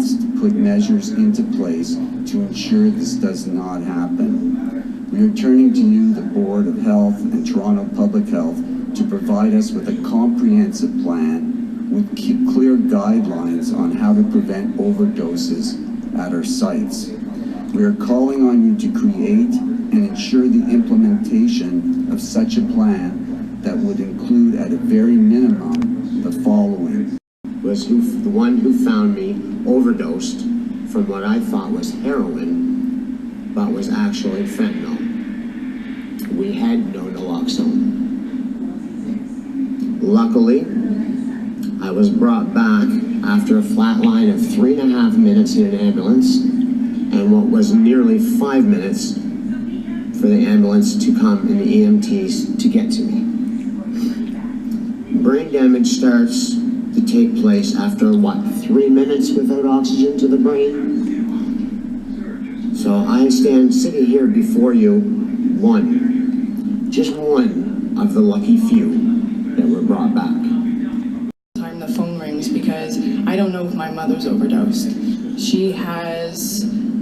must put measures into place to ensure this does not happen. We are turning to you, the Board of Health and Toronto Public Health, to provide us with a comprehensive plan with clear guidelines on how to prevent overdoses at our sites. We are calling on you to create and ensure the implementation of such a plan that would include, at a very minimum, the following. Was the one who found me overdosed from what I thought was heroin, but was actually fentanyl. We had no naloxone. Luckily, I was brought back after a flat line of 3.5 minutes in an ambulance, and what was nearly 5 minutes for the ambulance to come and the EMTs to get to me. Brain damage starts to take place after, what, 3 minutes without oxygen to the brain? So I stand sitting here before you, just one of the lucky few that were brought back. Time the phone rings because I don't know if my mother's overdosed.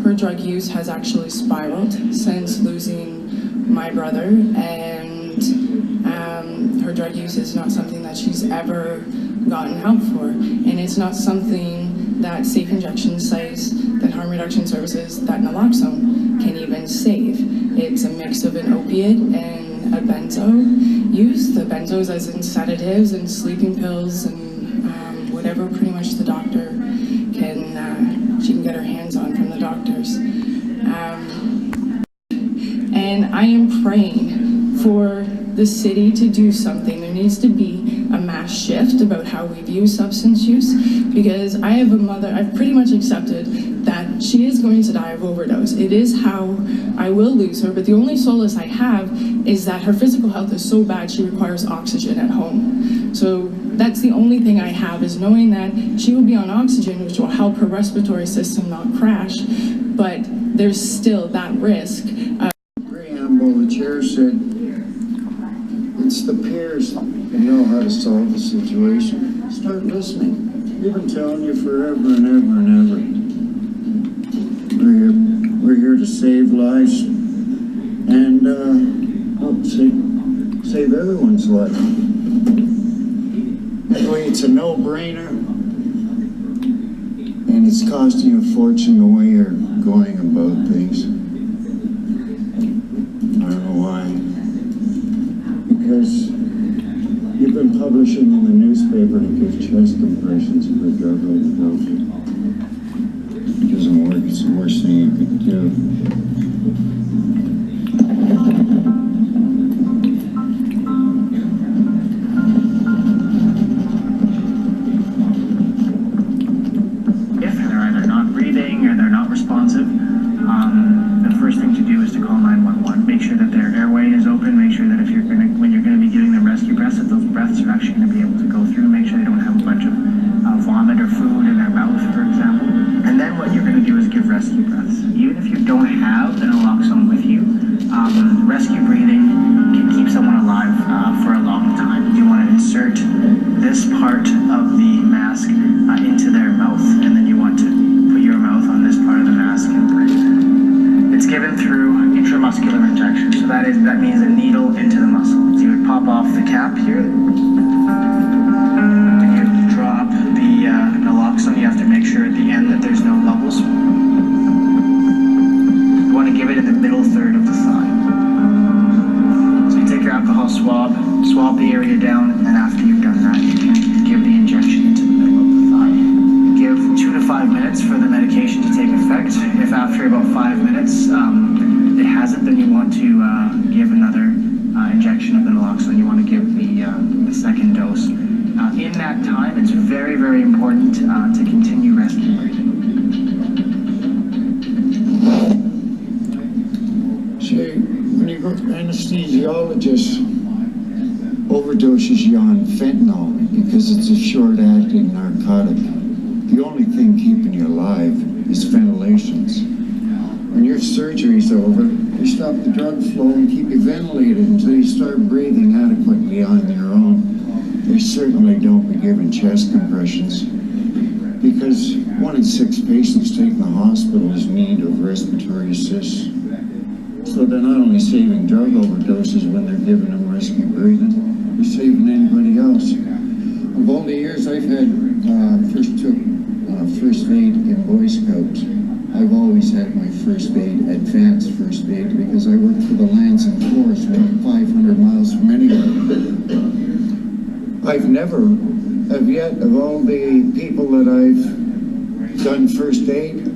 Her drug use has actually spiraled since losing my brother, and her drug use is not something that she's ever gotten help for, and it's not something that safe injection sites, that harm reduction services, that naloxone can even save. It's a mix of an opiate and a benzo use. The benzos as in sedatives and sleeping pills and whatever pretty much the doctor she can get her hands on from the doctors. And I am praying for the city to do something. There needs to be a mass shift about how we view substance use, because I have a mother, I've pretty much accepted that she is going to die of overdose. It is how I will lose her, but the only solace I have is that her physical health is so bad she requires oxygen at home. So that's the only thing I have, is knowing that she will be on oxygen, which will help her respiratory system not crash, but there's still that risk. Preamble, the chair said, it's the peers that know how to solve the situation. Start listening. We've been telling you forever and ever and ever. We're here to save lives and save everyone's life. Anyway, it's a no-brainer, and it's costing a fortune the way you're going about things. I don't know why. Because you've been publishing in the newspaper to give chest compressions for a drug overdose. It doesn't work. It's the worst thing you could do. If they're either not breathing or they're not responsive, the first thing to do is to call 911. Make sure that their airway is open. Make sure that when you're going to be giving them rescue breaths, that those breaths are actually going to be able to go through. Make sure they don't have a bunch of vomit or food in their mouth, for example. And then what you're going to do is give rescue breaths. Even if you don't have the naloxone with you, rescue breathing can keep someone alive for a long time. You want to insert this part of the mask into their mouth, and then you want to put your mouth on this part of the mask and breathe. It's given through intramuscular injection, so that means a needle into the muscle. So you would pop off the cap here, and you drop the naloxone. You have to make sure at the end that there's no bubbles. You want to give it in the middle third of the thigh. So you take your alcohol swab the area down, and then after you've done that, you can give the injection into the middle of the thigh. Give 2 to 5 minutes for the medication to take effect. If after about 5 minutes it hasn't, then you want to give another injection of the naloxone. You want to give the second dose. In that time, it's very, very important to continue rescue breathing. See, when you go to anesthesiologist overdoses you on fentanyl because it's a short-acting narcotic. The only thing keeping you alive is ventilations. When your surgery's over, they stop the drug flow and keep you ventilated until you start breathing adequately on your own. They certainly don't be giving chest compressions. because 1 in 6 patients taken to the hospital is in need of respiratory assist. So they're not only saving drug overdoses when they're giving them rescue breathing, they're saving anybody else. Of all the years I've had, first aid in Boy Scouts, I've always had my first aid, advanced first aid, because I worked for the Lands and Forest, 500 miles from anywhere. I've never, of all the people that I've done first aid,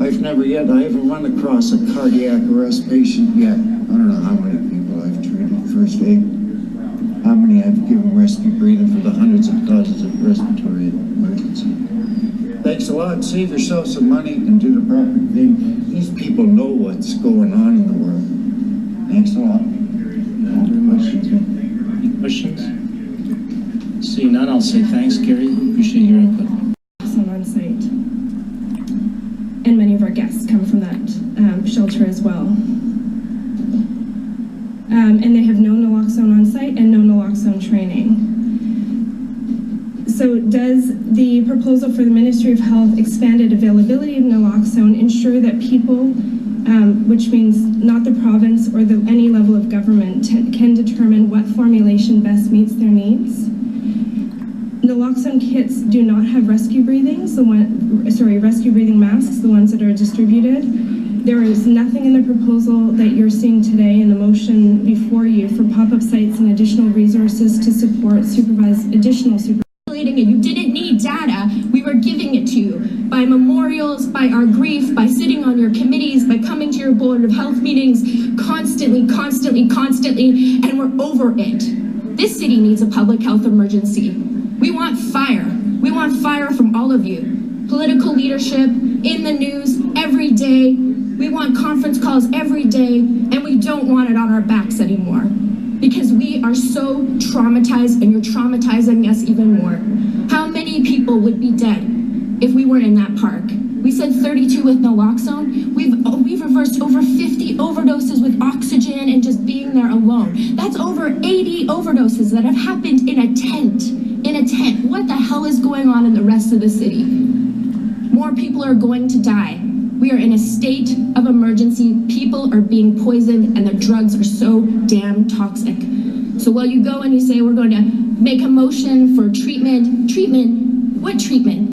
I haven't run across a cardiac arrest patient yet. I don't know how many people I've treated first aid, how many I've given rescue breathing for the hundreds of causes of respiratory emergency. Thanks a lot. Save yourself some money and do the proper thing. These people know what's going on in the world. Thanks a lot. Any questions? Seeing none, I'll say thanks, Gary. Appreciate your input. On site, and many of our guests come from that shelter as well. And they have no naloxone on site and no naloxone training. So does the proposal for the Ministry of Health expanded availability of naloxone ensure that people, which means not the province or any level of government, can determine what formulation best meets their needs? Naloxone kits do not have rescue breathing, rescue breathing masks, the ones that are distributed. There is nothing in the proposal that you're seeing today in the motion before you for pop-up sites and additional resources to support additional supervision. And you didn't need data, we were giving it to you by memorials, by our grief, by sitting on your committees, by coming to your Board of Health meetings constantly, and we're over it. This city needs a public health emergency. We want fire. We want fire from all of you. Political leadership, in the news, every day. We want conference calls every day, and we don't want it on our backs anymore. Because we are so traumatized, and you're traumatizing us even more. How many people would be dead if we weren't in that park? We said 32 with naloxone. We've reversed over 50 overdoses with oxygen and just being there alone. That's over 80 overdoses that have happened in a tent. What the hell is going on in the rest of the city? More people are going to die. We are in a state of emergency. People are being poisoned and the drugs are so damn toxic. So while you go and you say we're going to make a motion for treatment, what treatment?